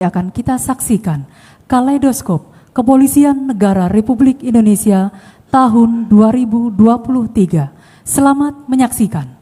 Akan kita saksikan Kaleidoskop Kepolisian Negara Republik Indonesia tahun 2023. Selamat menyaksikan.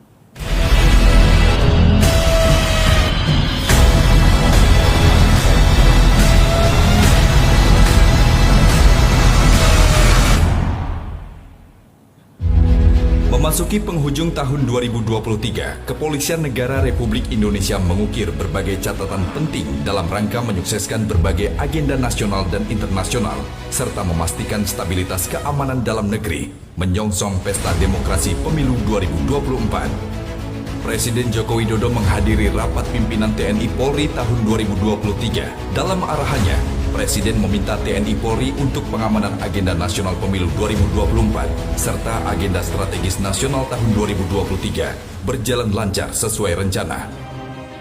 Memasuki penghujung tahun 2023, Kepolisian Negara Republik Indonesia mengukir berbagai catatan penting dalam rangka menyukseskan berbagai agenda nasional dan internasional, serta memastikan stabilitas keamanan dalam negeri, menyongsong pesta demokrasi pemilu 2024. Presiden Joko Widodo menghadiri rapat pimpinan TNI Polri tahun 2023. Dalam arahannya, Presiden meminta TNI Polri untuk pengamanan agenda nasional pemilu 2024 serta agenda strategis nasional tahun 2023 berjalan lancar sesuai rencana.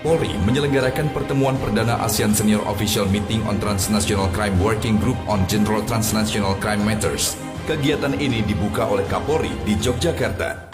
Polri menyelenggarakan pertemuan perdana ASEAN Senior Official Meeting on Transnational Crime Working Group on General Transnational Crime Matters. Kegiatan ini dibuka oleh Kapolri di Yogyakarta.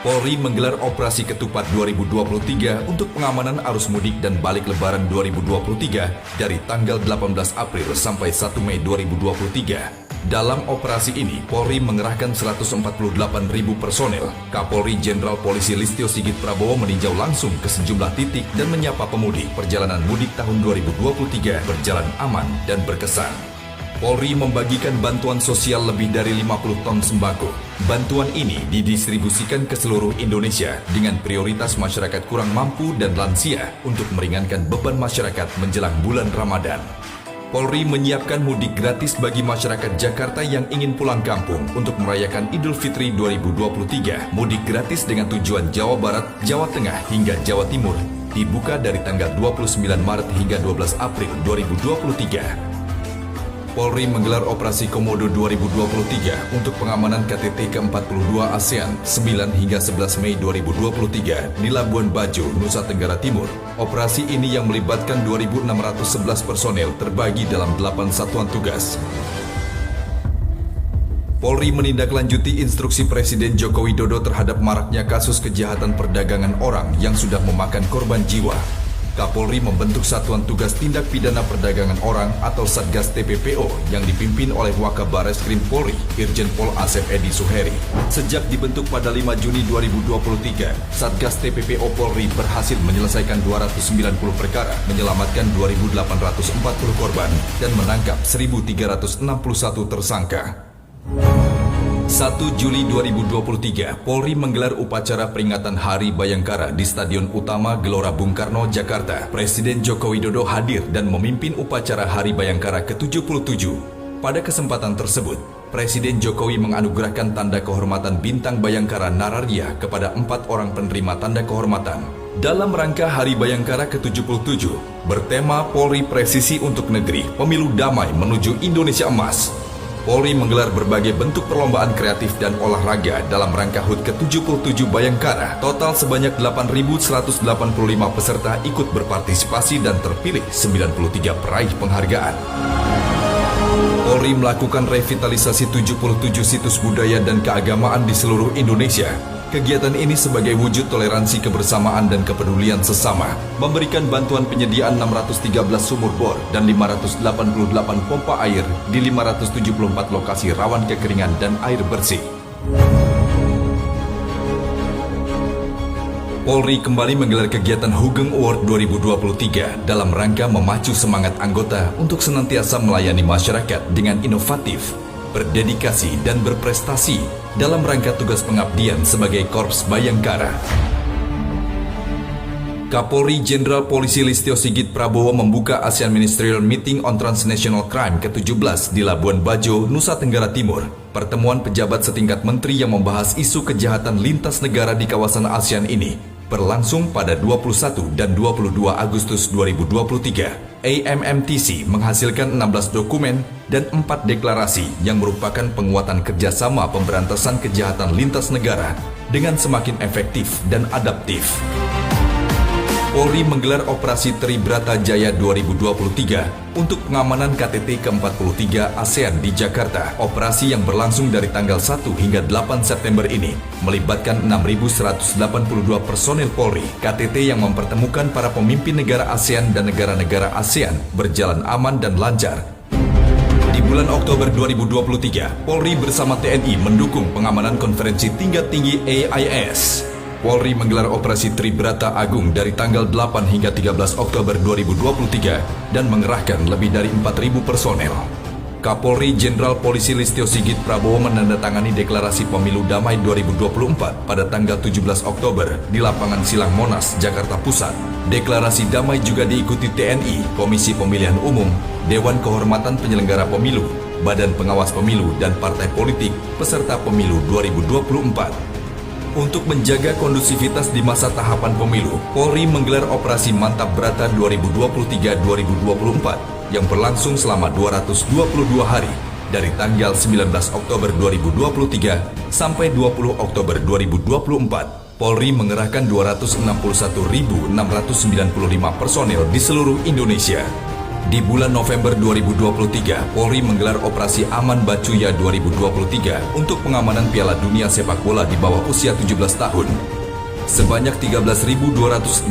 Polri menggelar Operasi Ketupat 2023 untuk pengamanan arus mudik dan balik lebaran 2023 dari tanggal 18 April sampai 1 Mei 2023. Dalam operasi ini, Polri mengerahkan 148.000 personel. Kapolri Jenderal Polisi Listio Sigit Prabowo meninjau langsung ke sejumlah titik dan menyapa pemudik. Perjalanan mudik tahun 2023 berjalan aman dan berkesan. Polri membagikan bantuan sosial lebih dari 50 ton sembako. Bantuan ini didistribusikan ke seluruh Indonesia dengan prioritas masyarakat kurang mampu dan lansia untuk meringankan beban masyarakat menjelang bulan Ramadan. Polri menyiapkan mudik gratis bagi masyarakat Jakarta yang ingin pulang kampung untuk merayakan Idul Fitri 2023. Mudik gratis dengan tujuan Jawa Barat, Jawa Tengah hingga Jawa Timur dibuka dari tanggal 29 Maret hingga 12 April 2023. Polri menggelar Operasi Komodo 2023 untuk pengamanan KTT ke-42 ASEAN 9 hingga 11 Mei 2023 di Labuan Bajo, Nusa Tenggara Timur. Operasi ini yang melibatkan 2.611 personel terbagi dalam 8 satuan tugas. Polri menindaklanjuti instruksi Presiden Joko Widodo terhadap maraknya kasus kejahatan perdagangan orang yang sudah memakan korban jiwa. Kapolri membentuk Satuan Tugas Tindak Pidana Perdagangan Orang atau Satgas TPPO yang dipimpin oleh Wakabareskrim Polri, Irjen Pol Asep Edi Suheri. Sejak dibentuk pada 5 Juni 2023, Satgas TPPO Polri berhasil menyelesaikan 290 perkara, menyelamatkan 2.840 korban, dan menangkap 1.361 tersangka. 1 Juli 2023, Polri menggelar upacara peringatan Hari Bayangkara di Stadion Utama Gelora Bung Karno, Jakarta. Presiden Joko Widodo hadir dan memimpin upacara Hari Bayangkara ke-77. Pada kesempatan tersebut, Presiden Jokowi menganugerahkan tanda kehormatan Bintang Bayangkara Nararya kepada 4 orang penerima tanda kehormatan. Dalam rangka Hari Bayangkara ke-77, bertema Polri Presisi untuk Negeri, Pemilu Damai Menuju Indonesia Emas. Polri menggelar berbagai bentuk perlombaan kreatif dan olahraga dalam rangka HUT ke-77 Bayangkara. Total sebanyak 8.185 peserta ikut berpartisipasi dan terpilih 93 peraih penghargaan. Polri melakukan revitalisasi 77 situs budaya dan keagamaan di seluruh Indonesia. Kegiatan ini sebagai wujud toleransi kebersamaan dan kepedulian sesama, memberikan bantuan penyediaan 613 sumur bor dan 588 pompa air di 574 lokasi rawan kekeringan dan air bersih. Polri kembali menggelar kegiatan Hugeng Award 2023 dalam rangka memacu semangat anggota untuk senantiasa melayani masyarakat dengan inovatif, berdedikasi dan berprestasi dalam rangka tugas pengabdian sebagai Korps Bayangkara. Kapolri Jenderal Polisi Listio Sigit Prabowo membuka ASEAN Ministerial Meeting on Transnational Crime ke-17 di Labuan Bajo, Nusa Tenggara Timur. Pertemuan pejabat setingkat menteri yang membahas isu kejahatan lintas negara di kawasan ASEAN ini berlangsung pada 21 dan 22 Agustus 2023. AMMTC menghasilkan 16 dokumen dan 4 deklarasi yang merupakan penguatan kerjasama pemberantasan kejahatan lintas negara dengan semakin efektif dan adaptif. Polri menggelar Operasi Tribrata Jaya 2023 untuk pengamanan KTT ke-43 ASEAN di Jakarta. Operasi yang berlangsung dari tanggal 1 hingga 8 September ini melibatkan 6.182 personil Polri. KTT yang mempertemukan para pemimpin negara ASEAN dan negara-negara ASEAN berjalan aman dan lancar. Di bulan Oktober 2023, Polri bersama TNI mendukung pengamanan konferensi tingkat tinggi AIS. Polri menggelar Operasi Tribrata Agung dari tanggal 8 hingga 13 Oktober 2023 dan mengerahkan lebih dari 4.000 personel. Kapolri Jenderal Polisi Listio Sigit Prabowo menandatangani Deklarasi Pemilu Damai 2024 pada tanggal 17 Oktober di lapangan Silang Monas, Jakarta Pusat. Deklarasi damai juga diikuti TNI, Komisi Pemilihan Umum, Dewan Kehormatan Penyelenggara Pemilu, Badan Pengawas Pemilu, dan partai politik peserta Pemilu 2024. Untuk menjaga kondusivitas di masa tahapan pemilu, Polri menggelar Operasi Mantap Brata 2023-2024 yang berlangsung selama 222 hari dari tanggal 19 Oktober 2023 sampai 20 Oktober 2024. Polri mengerahkan 261.695 personil di seluruh Indonesia. Di bulan November 2023, Polri menggelar Operasi Aman Bacuya 2023 untuk pengamanan Piala Dunia Sepak Bola di bawah usia 17 tahun. Sebanyak 13.246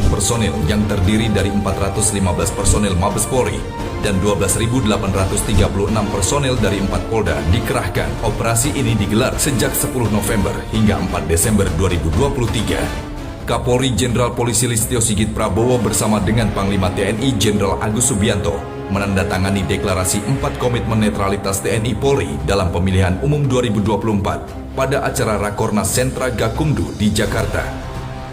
personil yang terdiri dari 415 personil Mabes Polri dan 12.836 personil dari 4 Polda dikerahkan. Operasi ini digelar sejak 10 November hingga 4 Desember 2023. Kapolri Jenderal Polisi Listio Sigit Prabowo bersama dengan Panglima TNI Jenderal Agus Subianto menandatangani deklarasi 4 komitmen netralitas TNI Polri dalam pemilihan umum 2024 pada acara Rakornas Sentra Gakumdu di Jakarta.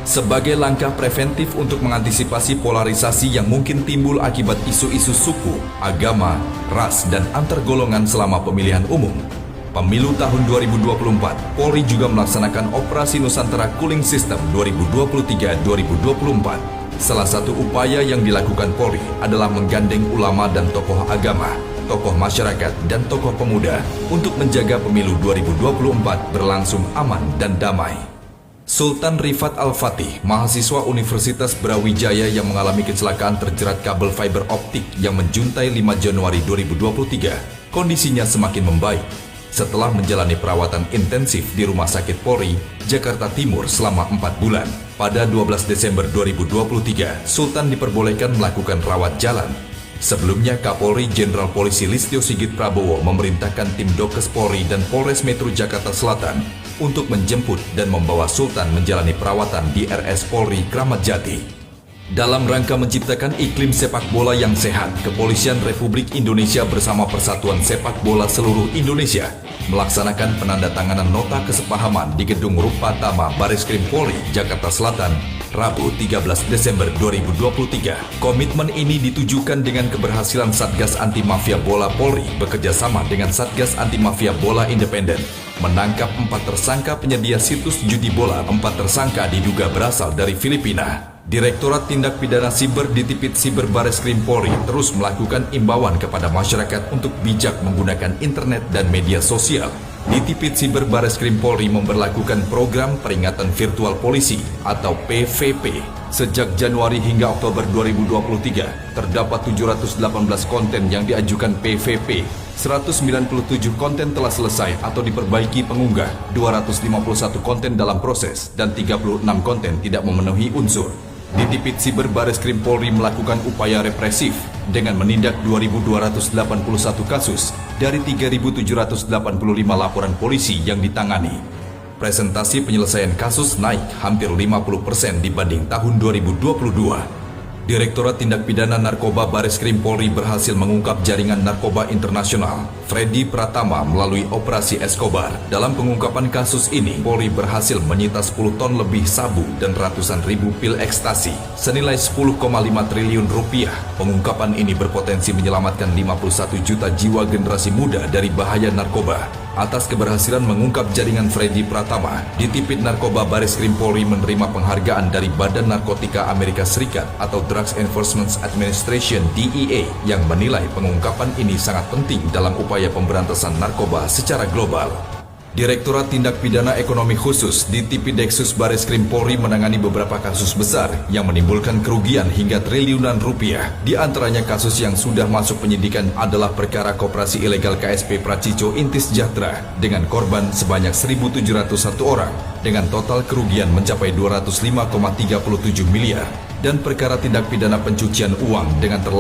Sebagai langkah preventif untuk mengantisipasi polarisasi yang mungkin timbul akibat isu-isu suku, agama, ras, dan antar golongan selama pemilihan umum Pemilu tahun 2024, Polri juga melaksanakan Operasi Nusantara Cooling System 2023-2024. Salah satu upaya yang dilakukan Polri adalah menggandeng ulama dan tokoh agama, tokoh masyarakat, dan tokoh pemuda untuk menjaga pemilu 2024 berlangsung aman dan damai. Sultan Rifat Al-Fatih, mahasiswa Universitas Brawijaya yang mengalami kecelakaan terjerat kabel fiber optik yang menjuntai 5 Januari 2023, kondisinya semakin membaik setelah menjalani perawatan intensif di Rumah Sakit Polri, Jakarta Timur selama 4 bulan. Pada 12 Desember 2023, Sultan diperbolehkan melakukan rawat jalan. Sebelumnya, Kapolri Jenderal Polisi Listio Sigit Prabowo memerintahkan tim Dokes Polri dan Polres Metro Jakarta Selatan untuk menjemput dan membawa Sultan menjalani perawatan di RS Polri Kramat Jati. Dalam rangka menciptakan iklim sepak bola yang sehat, Kepolisian Republik Indonesia bersama Persatuan Sepak Bola Seluruh Indonesia melaksanakan penandatanganan nota kesepahaman di Gedung Rupatama Bareskrim Polri, Jakarta Selatan, Rabu 13 Desember 2023. Komitmen ini ditujukan dengan keberhasilan Satgas Anti Mafia Bola Polri bekerjasama dengan Satgas Anti Mafia Bola Independen menangkap 4 tersangka penyedia situs judi bola. 4 tersangka diduga berasal dari Filipina. Direktorat Tindak Pidana Siber Ditipit Siber Bareskrim Polri terus melakukan imbauan kepada masyarakat untuk bijak menggunakan internet dan media sosial. Ditipit Siber Bareskrim Polri memberlakukan program peringatan virtual polisi atau PVP. Sejak Januari hingga Oktober 2023, terdapat 718 konten yang diajukan PVP. 197 konten telah selesai atau diperbaiki pengunggah, 251 konten dalam proses, dan 36 konten tidak memenuhi unsur. Ditipit Siber Bareskrim Polri melakukan upaya represif dengan menindak 2.281 kasus dari 3.785 laporan polisi yang ditangani. Presentasi penyelesaian kasus naik hampir 50% dibanding tahun 2022. Direktorat Tindak Pidana Narkoba Bareskrim Polri berhasil mengungkap jaringan narkoba internasional Freddy Pratama melalui Operasi Escobar. Dalam pengungkapan kasus ini, Polri berhasil menyita 10 ton lebih sabu dan ratusan ribu pil ekstasi senilai 10,5 triliun rupiah. Pengungkapan ini berpotensi menyelamatkan 51 juta jiwa generasi muda dari bahaya narkoba. Atas keberhasilan mengungkap jaringan Freddy Pratama, Ditipit Narkoba Bareskrim Polri menerima penghargaan dari Badan Narkotika Amerika Serikat atau Drugs Enforcement Administration (DEA) yang menilai pengungkapan ini sangat penting dalam upaya pemberantasan narkoba secara global. Direktorat Tindak Pidana Ekonomi Khusus di Tipideksus Bareskrim Polri menangani beberapa kasus besar yang menimbulkan kerugian hingga triliunan rupiah. Di antaranya kasus yang sudah masuk penyidikan adalah perkara koperasi ilegal KSP Pracico Inti Sejahtera dengan korban sebanyak 1.701 orang dengan total kerugian mencapai 205,37 miliar dan perkara tindak pidana pencucian uang dengan